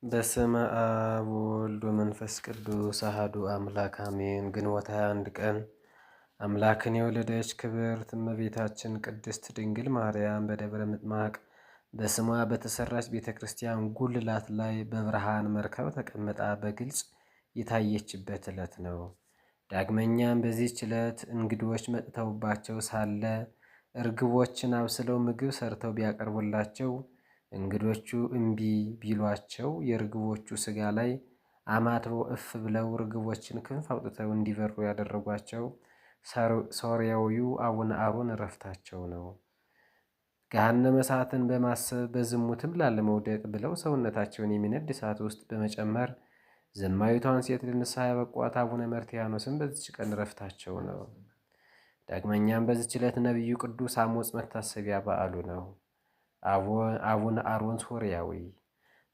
በስመ አብ ወወልድ ወመንፈስ ቅዱስ አሐዱ አምላክ አሜን። ግንቦት 21 ቀን አምላክን የወለደች ክብርት እመቤታችን ቅድስት ድንግል ማርያም በደብረ ምጥማቅ በስሟ በተሰራች ቤተ ክርስቲያን ጉልላት ላይ በብርሃን መርከብ ተቀምጣ በግልጽ የታየችበት ዕለት ነው። ዳግመኛም በዚህች ዕለት እንግዶች መጥተውባቸው ሳለ እርግቦችን አብስለው ምግብ ሰርተው ቢያቀርቡላቸው እንግዶቹ እምቢ ቢሏቸው የርግቦቹ ስጋ ላይ አማትበው እፍ ብለው ርግቦችን ክንፍ አውጥተው እንዲበሩ ያደረጓቸው ሶርያዊው አቡነ አሮን እረፍታቸው ነው። ገሃነመ እሳትን በማሰብ በዝሙትም ላለመውደቅ ብለው ሰውነታቸውን የሚነድ እሳት ውስጥ በመጨመር ዘማዊቷን ሴት ለንስሐ ያበቋት አቡነ መርትያኖስም በዚች ቀን እረፍታቸው ነው። ዳግመኛም በዚች ዕለት ነቢዩ ቅዱስ አሞጽ መታሰቢያ በዓሉ ነው። አቡነ አሮን ሶርያዊ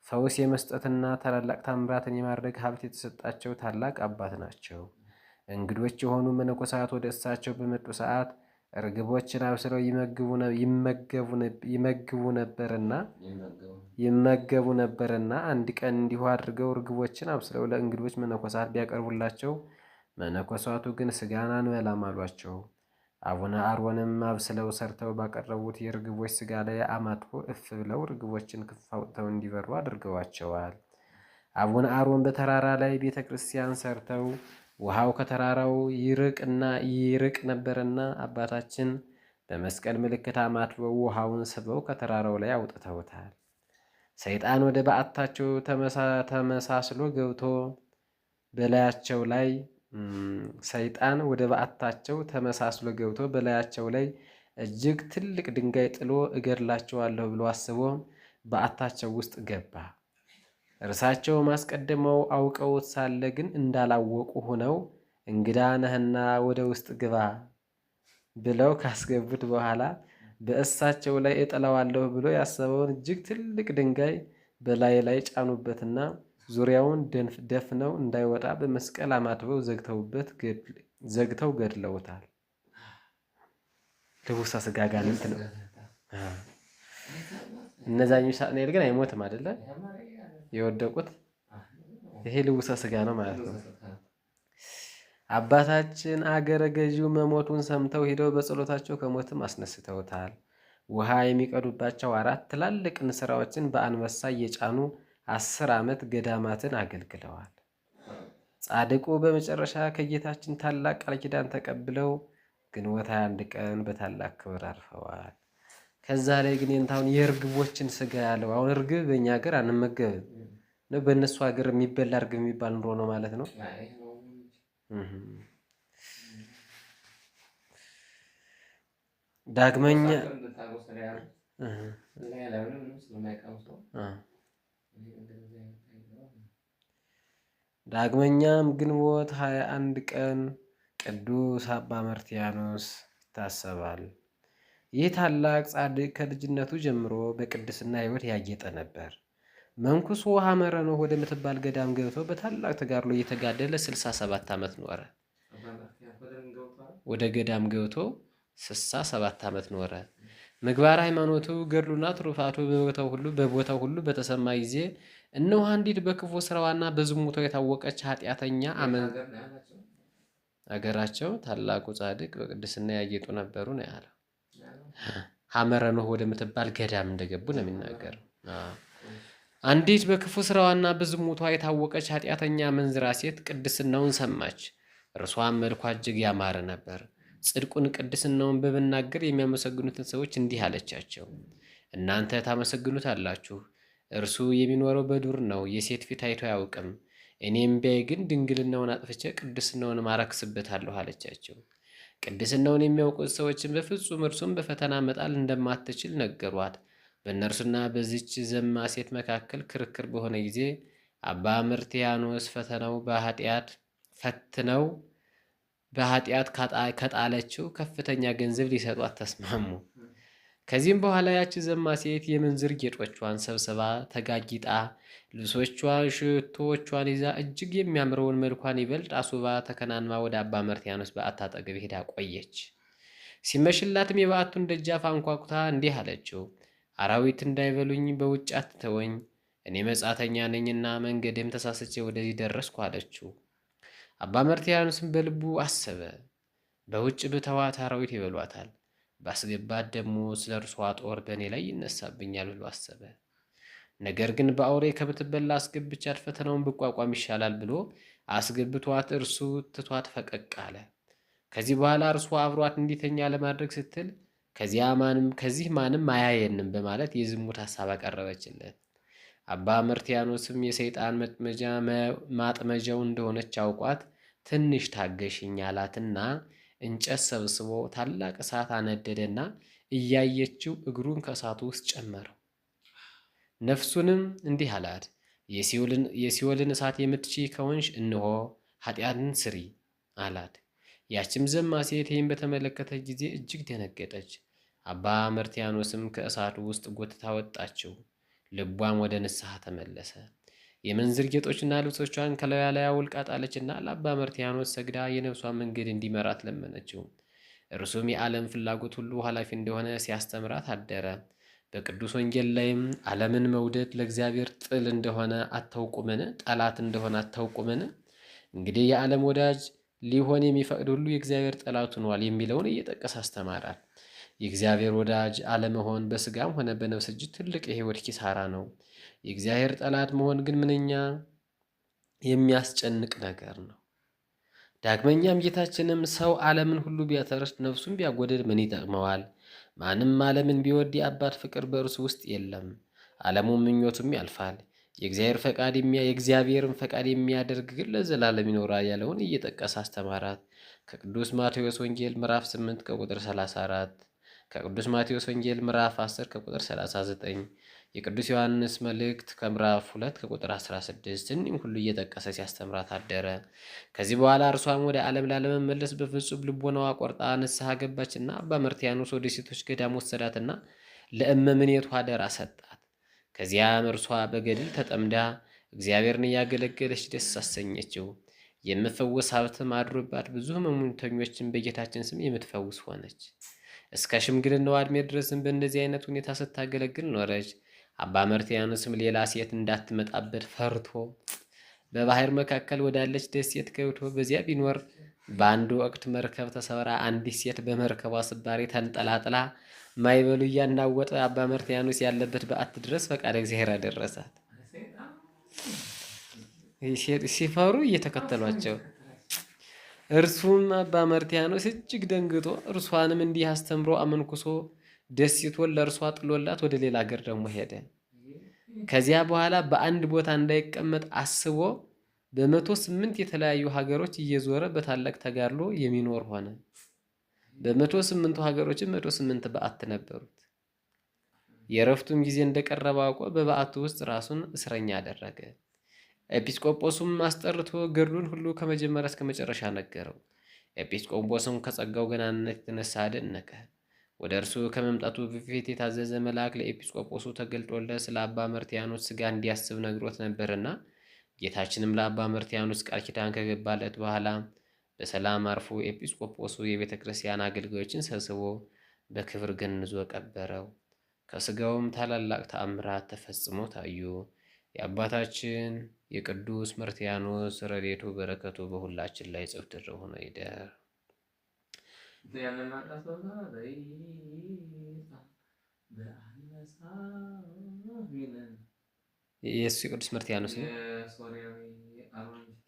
ፈውስ የመስጠትና ታላላቅ ታምራትን የማድረግ ሀብት የተሰጣቸው ታላቅ አባት ናቸው። እንግዶች የሆኑ መነኮሳት ወደ እሳቸው በመጡ ሰዓት እርግቦችን አብስለው ይመገቡ ነበርና አንድ ቀን እንዲሁ አድርገው እርግቦችን አብስለው ለእንግዶች መነኮሳት ቢያቀርቡላቸው መነኮሳቱ ግን ስጋን አንበላም አሏቸው። አቡነ አሮንም አብስለው ሰርተው ባቀረቡት የርግቦች ስጋ ላይ አማትቦ እፍ ብለው ርግቦችን ክንፍ አውጥተው እንዲበሩ አድርገዋቸዋል። አቡነ አሮን በተራራ ላይ ቤተ ክርስቲያን ሰርተው ውሃው ከተራራው ይርቅ ነበርና አባታችን በመስቀል ምልክት አማትበው ውሃውን ስበው ከተራራው ላይ አውጥተውታል። ሰይጣን ወደ በዓታቸው ተመሳስሎ ገብቶ በላያቸው ላይ እጅግ ትልቅ ድንጋይ ጥሎ እገድላቸዋለሁ ብሎ አስቦ በዓታቸው ውስጥ ገባ። እርሳቸውም አስቀድመው አውቀውት ሳለ ግን እንዳላወቁ ሆነው እንግዳ ነህና ወደ ውስጥ ግባ ብለው ካስገቡት በኋላ በእሳቸው ላይ እጥለዋለሁ ብሎ ያሰበውን እጅግ ትልቅ ድንጋይ በላይ ላይ ጫኑበትና ዙሪያውን ደፍነው እንዳይወጣ በመስቀል አማትበው ዘግተው ገድለውታል። ልቡሰ ሥጋ አጋንንት ነው። እነዛኞች ሳጥናኤል ግን አይሞትም አይደለ? የወደቁት ይሄ ልቡሰ ሥጋ ነው ማለት ነው። አባታችን አገረ ገዢው መሞቱን ሰምተው ሂደው በጸሎታቸው ከሞትም አስነስተውታል። ውሃ የሚቀዱባቸው 4 ትላልቅ እንስራዎችን በአንበሳ እየጫኑ 10 ዓመት ገዳማትን አገልግለዋል። ጻድቁ በመጨረሻ ከጌታችን ታላቅ ቃል ኪዳን ተቀብለው ግንቦት 21 ቀን በታላቅ ክብር አርፈዋል። ከዛ ላይ ግን የንታውን የእርግቦችን ስጋ ያለው አሁን እርግብ በእኛ ሀገር አንመገብም ነው። በእነሱ ሀገር የሚበላ እርግብ የሚባል ኑሮ ነው ማለት ነው። ዳግመኛም ግንቦት 21 ቀን ቅዱስ አባ መርትያኖስ ይታሰባል። ይህ ታላቅ ጻድቅ ከልጅነቱ ጀምሮ በቅድስና ሕይወት ያጌጠ ነበር። መንኩሶ ሐመረ ኖህ ወደምትባል ገዳም ገብቶ በታላቅ ተጋድሎ እየተጋደለ 67 ዓመት ኖረ። ወደ ገዳም ገብቶ 67 ዓመት ኖረ። ምግባር ሃይማኖቱ፣ ገድሉና ትሩፋቱ በቦታው ሁሉ በተሰማ ጊዜ እነሆ አንዲት በክፉ ስራዋና በዝሙቷ የታወቀች ኃጢአተኛ አገራቸው ታላቁ ጻድቅ በቅድስና ያጌጡ ነበሩ ነው ያለው። ሐመረ ኖህ ወደምትባል ገዳም እንደገቡ ነው የሚናገረው። አንዲት በክፉ ስራዋና በዝሙቷ የታወቀች ኃጢአተኛ መንዝራ ሴት ቅድስናውን ሰማች። እርሷም መልኳ እጅግ ያማረ ነበር። ጽድቁን ቅድስናውን በመናገር የሚያመሰግኑትን ሰዎች እንዲህ አለቻቸው፣ እናንተ ታመሰግኑት አላችሁ። እርሱ የሚኖረው በዱር ነው፣ የሴት ፊት አይቶ አያውቅም። እኔም ቢያይ ግን ድንግልናውን አጥፍቼ ቅድስናውን ማረክስበታለሁ አለቻቸው። ቅድስናውን የሚያውቁት ሰዎችን በፍጹም እርሱም በፈተና መጣል እንደማትችል ነገሯት። በእነርሱና በዚች ዘማ ሴት መካከል ክርክር በሆነ ጊዜ አባ መርትያኖስ በኃጢአት ከጣለችው ከፍተኛ ገንዘብ ሊሰጧት ተስማሙ። ከዚህም በኋላ ያቺ ዘማ ሴት የምንዝር ጌጦቿን ሰብስባ ተጋጊጣ ልብሶቿን፣ ሽቶዎቿን ይዛ እጅግ የሚያምረውን መልኳን ይበልጥ አስውባ ተከናንማ ወደ አባ መርትያኖስ በዓት አጠገብ ሄዳ ቆየች። ሲመሽላትም የበዓቱን ደጃፍ አንኳኩታ እንዲህ አለችው፣ አራዊት እንዳይበሉኝ በውጭ አትተወኝ። እኔ መጻተኛ ነኝና መንገድም ተሳስቼ ወደዚህ ደረስኩ አለችው። አባ መርትያኖስም በልቡ አሰበ፣ በውጭ ብተዋት አራዊት ይበሏታል፣ ባስገባት ደግሞ ስለ እርሷ ጦር በእኔ ላይ ይነሳብኛል ብሎ አሰበ። ነገር ግን በአውሬ ከምትበላ አስገብቻት ፈተናውን ብቋቋም ይሻላል ብሎ አስገብቷት እርሱ ትቷት ፈቀቅ አለ። ከዚህ በኋላ እርሷ አብሯት እንዲተኛ ለማድረግ ስትል ከዚህ ማንም አያየንም በማለት የዝሙት ሐሳብ አቀረበችለት። አባ መርትያኖስም የሰይጣን ማጥመጃው እንደሆነች አውቋት ትንሽ ታገሽኝ አላትና እንጨት ሰብስቦ ታላቅ እሳት አነደደና እያየችው እግሩን ከእሳቱ ውስጥ ጨመረው። ነፍሱንም እንዲህ አላት፣ የሲኦልን እሳት የምትችይ ከሆንሽ እንሆ ኃጢአትን ስሪ አላት። ያችም ዘማ ሴት ይህን በተመለከተች ጊዜ እጅግ ደነገጠች። አባ መርትያኖስም ከእሳቱ ውስጥ ጎትታ ወጣችው። ልቧም ወደ ንስሐ ተመለሰ። የምንዝር ጌጦችና ልብሶቿን ከላዩ ላይ አውልቃ ጣለችና ለአባ መርትያኖስ ሰግዳ የነፍሷን መንገድ እንዲመራት ለመነችው። እርሱም የዓለም ፍላጎት ሁሉ ኃላፊ እንደሆነ ሲያስተምራት አደረ። በቅዱስ ወንጌል ላይም ዓለምን መውደድ ለእግዚአብሔር ጥል እንደሆነ አታውቁምን? ጠላት እንደሆነ አታውቁምን? እንግዲህ የዓለም ወዳጅ ሊሆን የሚፈቅድ ሁሉ የእግዚአብሔር ጠላት ሆኗል የሚለውን እየጠቀስ አስተማራል። የእግዚአብሔር ወዳጅ አለመሆን በስጋም ሆነ በነፍስ እጅግ ትልቅ የሕይወት ኪሳራ ነው። የእግዚአብሔር ጠላት መሆን ግን ምንኛ የሚያስጨንቅ ነገር ነው። ዳግመኛም ጌታችንም ሰው ዓለምን ሁሉ ቢያተርፍ ነፍሱን ቢያጎድል ምን ይጠቅመዋል? ማንም ዓለምን ቢወድ የአባት ፍቅር በእርሱ ውስጥ የለም። ዓለሙም ምኞቱም ያልፋል። የእግዚአብሔርን ፈቃድ የሚያደርግ ግን ለዘላለም ይኖራል ያለውን እየጠቀሰ አስተማራት። ከቅዱስ ማቴዎስ ወንጌል ምዕራፍ 8 ከቁጥር 34፣ ከቅዱስ ማቴዎስ ወንጌል ምዕራፍ 10 ከቁጥር 39፣ የቅዱስ ዮሐንስ መልእክት ከምዕራፍ 2 ከቁጥር 16 እኒህም ሁሉ እየጠቀሰ ሲያስተምራት አደረ። ከዚህ በኋላ እርሷም ወደ ዓለም ላለመመለስ በፍጹም ልቦናዋ ቆርጣ ንስሐ ገባችና አባ መርትያኖስ ወደ ሴቶች ገዳም ወሰዳትና ለእመምኔቱ አደራ ሰጣት። ከዚያም እርሷ በገድል ተጠምዳ እግዚአብሔርን እያገለገለች ደስ አሰኘችው። የምትፈውስ ሀብትም አድሮባት ብዙ ሕመምተኞችን በጌታችን ስም የምትፈውስ ሆነች። እስከ ሽምግልናዋ ዕድሜ ድረስም በእንደዚህ አይነት ሁኔታ ስታገለግል ኖረች። አባ መርትያኖስም ሌላ ሴት እንዳትመጣበት ፈርቶ በባህር መካከል ወዳለች ደሴት ገብቶ በዚያ ቢኖር በአንድ ወቅት መርከብ ተሰብራ አንዲት ሴት በመርከቧ ስባሪ ተንጠላጥላ ማይበሉ እያናወጠ አባ መርትያኖስ ያለበት በዓት ድረስ ፈቃደ እግዚአብሔር አደረሳት። ሲፈሩ እየተከተሏቸው እርሱም አባ መርትያኖስ እጅግ ደንግጦ እርሷንም እንዲህ አስተምሮ አመንኩሶ ደሴቱን ለእርሷ ጥሎላት ወደ ሌላ ሀገር ደግሞ ሄደ። ከዚያ በኋላ በአንድ ቦታ እንዳይቀመጥ አስቦ በ108 የተለያዩ ሀገሮች እየዞረ በታላቅ ተጋድሎ የሚኖር ሆነ። በ108ቱ ሀገሮችም 108 በዓት ነበሩት። የእረፍቱም ጊዜ እንደቀረበ አውቆ በበዓቱ ውስጥ ራሱን እስረኛ አደረገ። ኤጲስቆጶሱም አስጠርቶ ገድሉን ሁሉ ከመጀመሪያ እስከ መጨረሻ ነገረው። ኤጲስቆጶስም ከጸጋው ገናንነት የተነሳ አደነቀ። ወደ እርሱ ከመምጣቱ በፊት የታዘዘ መልአክ ለኤጲስቆጶሱ ተገልጦለት ስለ አባ መርትያኖስ ሥጋ እንዲያስብ ነግሮት ነበርና ጌታችንም ለአባ መርትያኖስ ቃል ኪዳን ከገባለት በኋላ በሰላም አርፎ ኤጲስቆጶሱ የቤተ ክርስቲያን አገልጋዮችን ሰብስቦ በክብር ገንዞ ቀበረው። ከሥጋውም ታላላቅ ተአምራት ተፈጽሞ ታዩ። የአባታችን የቅዱስ መርትያኖስ ረድኤቱ በረከቱ በሁላችን ላይ ጽፍት ሆኖ ይደር። የእሱ የቅዱስ መርትያኖስ ነው።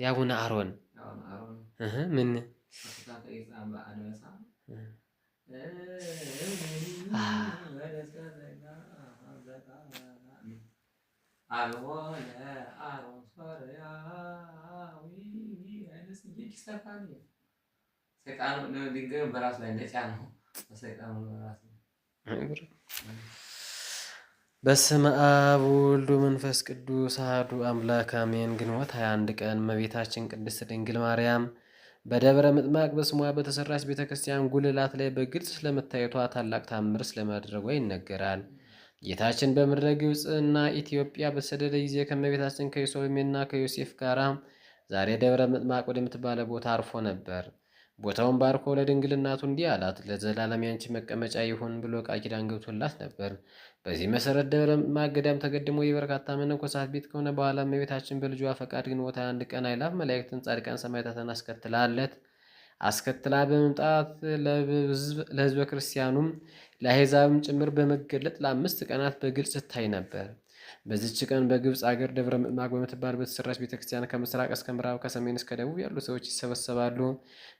የአቡነ አሮን ምን በራሱ ላይ እንደጫነው በስመ አብ ወወልድ ወመንፈስ ቅዱስ አሐዱ አምላክ አሜን። ግንቦት 21 ቀን እመቤታችን ቅድስት ድንግል ማርያም በደብረ ምጥማቅ በስሟ በተሰራች ቤተክርስቲያን ጉልላት ላይ በግልጽ ስለመታየቷ ታላቅ ታምር ስለማድረጓ ይነገራል። ጌታችን በምድረ ግብፅ እና ኢትዮጵያ በተሰደደ ጊዜ ከእመቤታችን ከዮሴፍና ከዮሴፍ ጋር ዛሬ ደብረ ምጥማቅ ወደምትባለ ቦታ አርፎ ነበር። ቦታውን ባርኮ ለድንግል እናቱ እንዲህ አላት፣ ለዘላለም ያንቺ መቀመጫ ይሁን ብሎ ቃል ኪዳን ገብቶላት ነበር። በዚህ መሰረት ደብረ ምጥማቅ ገዳም ተገድሞ የበርካታ መነኮሳት ቤት ከሆነ በኋላ እመቤታችን በልጇ ፈቃድ ግንቦት 21 ቀን አእላፍ መላእክትን፣ ጻድቃን፣ ሰማዕታትን አስከትላ በመምጣት ለሕዝበ ክርስቲያኑም ለአሕዛብም ጭምር በመገለጥ ለ5 ቀናት በግልጽ ትታይ ነበር። በዚች ቀን በግብፅ አገር ደብረ ምጥማቅ በምትባል በተሰራች ቤተክርስቲያን ከምስራቅ እስከ ምዕራብ ከሰሜን እስከ ደቡብ ያሉ ሰዎች ይሰበሰባሉ።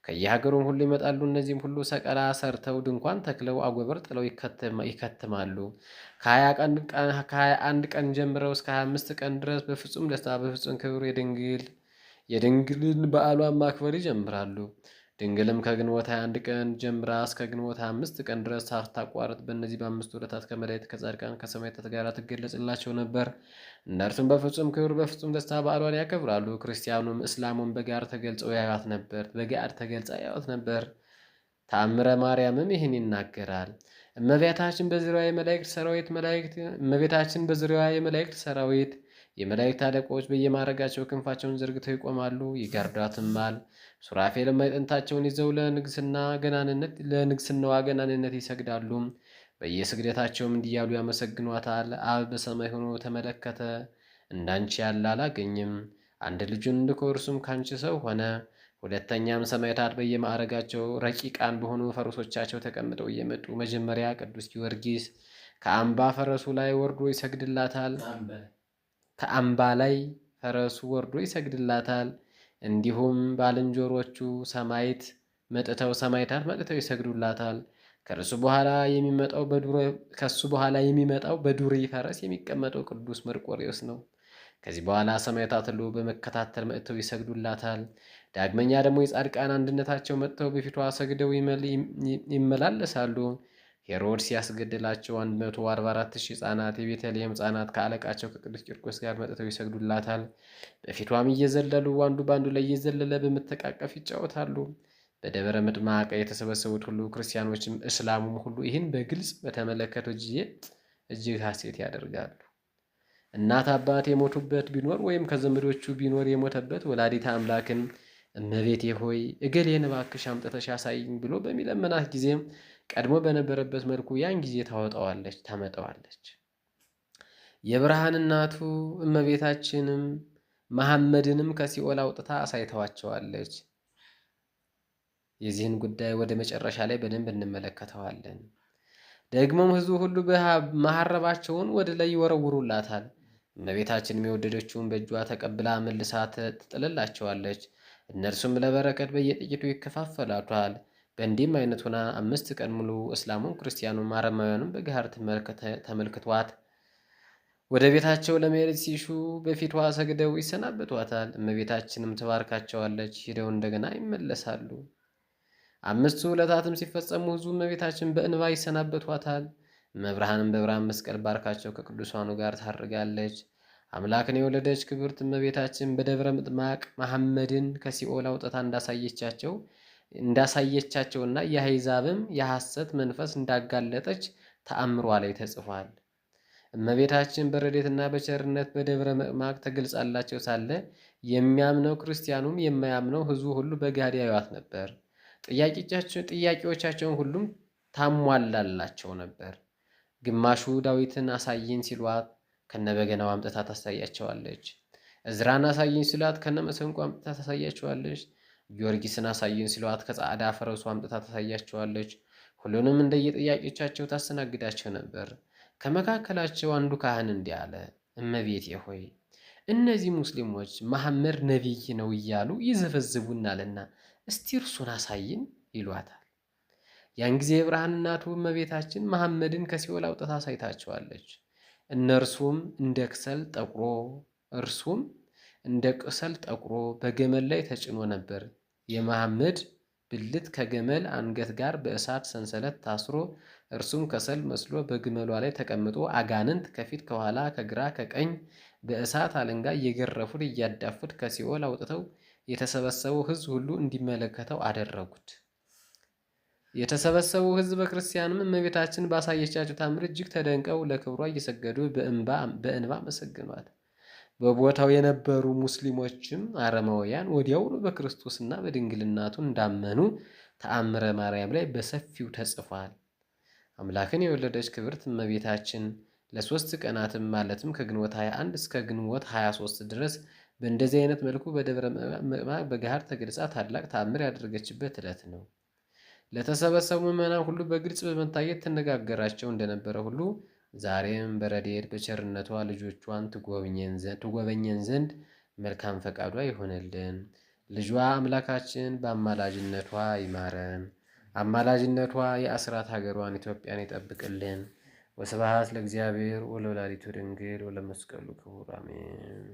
ከየሀገሩም ሁሉ ይመጣሉ። እነዚህም ሁሉ ሰቀላ ሰርተው ድንኳን ተክለው አጎበር ጥለው ይከትማሉ። ከ21 ቀን ጀምረው እስከ 25 ቀን ድረስ በፍጹም ደስታ በፍጹም ክብር የድንግልን በዓሏን ማክበር ይጀምራሉ። ድንግልም ከግንቦት 21 ቀን ጀምራ እስከ ግንቦት 5 ቀን ድረስ ሳታቋርጥ በእነዚህ በ5 ዕለታት ከመላእክት ከጻድቃን ከሰማዕታት ጋር ትገለጽላቸው ነበር። እነርሱም በፍጹም ክብር በፍጹም ደስታ በዓሏን ያከብራሉ። ክርስቲያኑም እስላሙም በጋር ተገልጸው ያዩት ነበር። ተአምረ ማርያምም ይህን ይናገራል። እመቤታችን በዙሪያዋ የመላእክት ሰራዊት የመላእክት አለቆች በየማዕረጋቸው ክንፋቸውን ዘርግተው ይቆማሉ፣ ይጋርዷትማል። ሱራፌልም ማዕጠንታቸውን ይዘው ለንግስናዋ ገናንነት ይሰግዳሉ። በየስግደታቸውም እንዲህ እያሉ ያመሰግኗታል። አብ በሰማይ ሆኖ ተመለከተ፣ እንዳንቺ ያለ አላገኝም። አንድ ልጁን ልኮ እርሱም ካንቺ ሰው ሆነ። ሁለተኛም ሰማዕታት በየማዕረጋቸው ረቂቃን በሆኑ ፈረሶቻቸው ተቀምጠው እየመጡ መጀመሪያ ቅዱስ ጊዮርጊስ ከአምባ ፈረሱ ላይ ወርዶ ይሰግድላታል። እንዲሁም ባልንጀሮቹ ሰማዕታት መጥተው ይሰግዱላታል። ከሱ በኋላ የሚመጣው በዱሪ ፈረስ የሚቀመጠው ቅዱስ መርቆሬዎስ ነው። ከዚህ በኋላ ሰማዕታት ሁሉ በመከታተል መጥተው ይሰግዱላታል። ዳግመኛ ደግሞ የጻድቃን አንድነታቸው መጥተው በፊቷ ሰግደው ይመላለሳሉ። ሄሮድስ ያስገደላቸው 144,000 ሕፃናት የቤተልሔም ሕፃናት ከአለቃቸው ከቅዱስ ቂርቆስ ጋር መጥተው ይሰግዱላታል። በፊቷም እየዘለሉ አንዱ በአንዱ ላይ እየዘለለ በመተቃቀፍ ይጫወታሉ። በደብረ ምጥማቅ የተሰበሰቡት ሁሉ ክርስቲያኖችም እስላሙም ሁሉ ይህን በግልጽ በተመለከቱ ጊዜ እጅግ ሐሴት ያደርጋሉ። እናት አባት የሞቱበት ቢኖር ወይም ከዘመዶቹ ቢኖር የሞተበት ወላዲተ አምላክን እመቤቴ ሆይ እገሌን እባክሽ አምጥተሽ አሳይኝ ብሎ በሚለመናት ጊዜ ቀድሞ በነበረበት መልኩ ያን ጊዜ ታመጣዋለች። የብርሃን እናቱ እመቤታችንም መሐመድንም ከሲኦል አውጥታ አሳይተዋቸዋለች። የዚህን ጉዳይ ወደ መጨረሻ ላይ በደንብ እንመለከተዋለን። ደግሞም ሕዝቡ ሁሉ መሐረባቸውን ወደ ላይ ይወረውሩላታል። እመቤታችንም የወደደችውን በእጇ ተቀብላ መልሳ ትጥልላቸዋለች። እነርሱም ለበረከት በየጥቂቱ ይከፋፈላቷል። በእንዲህም አይነት ሆና 5 ቀን ሙሉ እስላሙም ክርስቲያኑም አረማውያኑም በገሃር ተመልክቷት ወደ ቤታቸው ለመሄድ ሲሹ በፊቷ ሰግደው ይሰናበቷታል። እመቤታችንም ትባርካቸዋለች። ሂደው እንደገና ይመለሳሉ። 5ቱ ዕለታትም ሲፈጸሙ ሕዝቡ እመቤታችን በእንባ ይሰናበቷታል። እመብርሃንም በብርሃን መስቀል ባርካቸው ከቅዱሳኑ ጋር ታርጋለች። አምላክን የወለደች ክብርት እመቤታችን በደብረ ምጥማቅ መሐመድን ከሲኦል አውጥታ እንዳሳየቻቸውና የአሕዛብም የሐሰት መንፈስ እንዳጋለጠች ተአምሯ ላይ ተጽፏል። እመቤታችን በረድኤትና በቸርነት በደብረ ምጥማቅ ተገልጻላቸው ሳለ የሚያምነው ክርስቲያኑም የማያምነው ሕዝቡ ሁሉ በጋድ ያዩአት ነበር። ጥያቄዎቻቸውን ሁሉም ታሟላላቸው ነበር። ግማሹ ዳዊትን አሳይን ሲሏት ከነበገናው አምጥታ ታሳያቸዋለች። እዝራን አሳይን ሲሏት ከነመሰንቆ አምጥታ ታሳያቸዋለች። ጊዮርጊስን አሳይን ሲሏት ከጻዕዳ ፈረሱ አምጥታ ታሳያቸዋለች። ሁሉንም እንደየጥያቄዎቻቸው ታስተናግዳቸው ነበር። ከመካከላቸው አንዱ ካህን እንዲህ አለ፣ እመቤቴ ሆይ እነዚህ ሙስሊሞች መሐመድ ነቢይ ነው እያሉ ይዘፈዝቡናልና እስቲ እርሱን አሳይን ይሏታል። ያን ጊዜ የብርሃን እናቱ እመቤታችን መሐመድን ከሲኦል አውጥታ አሳይታቸዋለች። እርሱም እንደ ቅሰል ጠቁሮ በገመል ላይ ተጭኖ ነበር። የመሐመድ ብልት ከገመል አንገት ጋር በእሳት ሰንሰለት ታስሮ እርሱም ከሰል መስሎ በግመሏ ላይ ተቀምጦ አጋንንት ከፊት ከኋላ ከግራ ከቀኝ በእሳት አለንጋ እየገረፉት እያዳፉት ከሲኦል አውጥተው የተሰበሰበው ሕዝብ ሁሉ እንዲመለከተው አደረጉት። የተሰበሰቡ ሕዝበ ክርስቲያንም እመቤታችን ባሳየቻቸው ታምር እጅግ ተደንቀው ለክብሯ እየሰገዱ በእንባ መሰግኗት። በቦታው የነበሩ ሙስሊሞችም አረማውያን ወዲያውኑ በክርስቶስና በድንግልናቱ እንዳመኑ ተአምረ ማርያም ላይ በሰፊው ተጽፏል። አምላክን የወለደች ክብርት እመቤታችን ለሶስት ቀናትም ማለትም ከግንቦት 21 እስከ ግንቦት 23 ድረስ በእንደዚህ አይነት መልኩ በደብረ ምዕማቅ በገሃድ ተገልጻ ታላቅ ተአምር ያደረገችበት ዕለት ነው። ለተሰበሰቡ ምዕመናን ሁሉ በግልጽ በመታየት ትነጋገራቸው እንደነበረ ሁሉ ዛሬም በረድኤት በቸርነቷ ልጆቿን ትጎበኘን ዘንድ መልካም ፈቃዷ ይሆንልን። ልጇ አምላካችን በአማላጅነቷ ይማረን። አማላጅነቷ የአስራት ሀገሯን ኢትዮጵያን ይጠብቅልን። ወስብሐት ለእግዚአብሔር ወለወላዲቱ ድንግል ወለመስቀሉ ክቡር አሜን።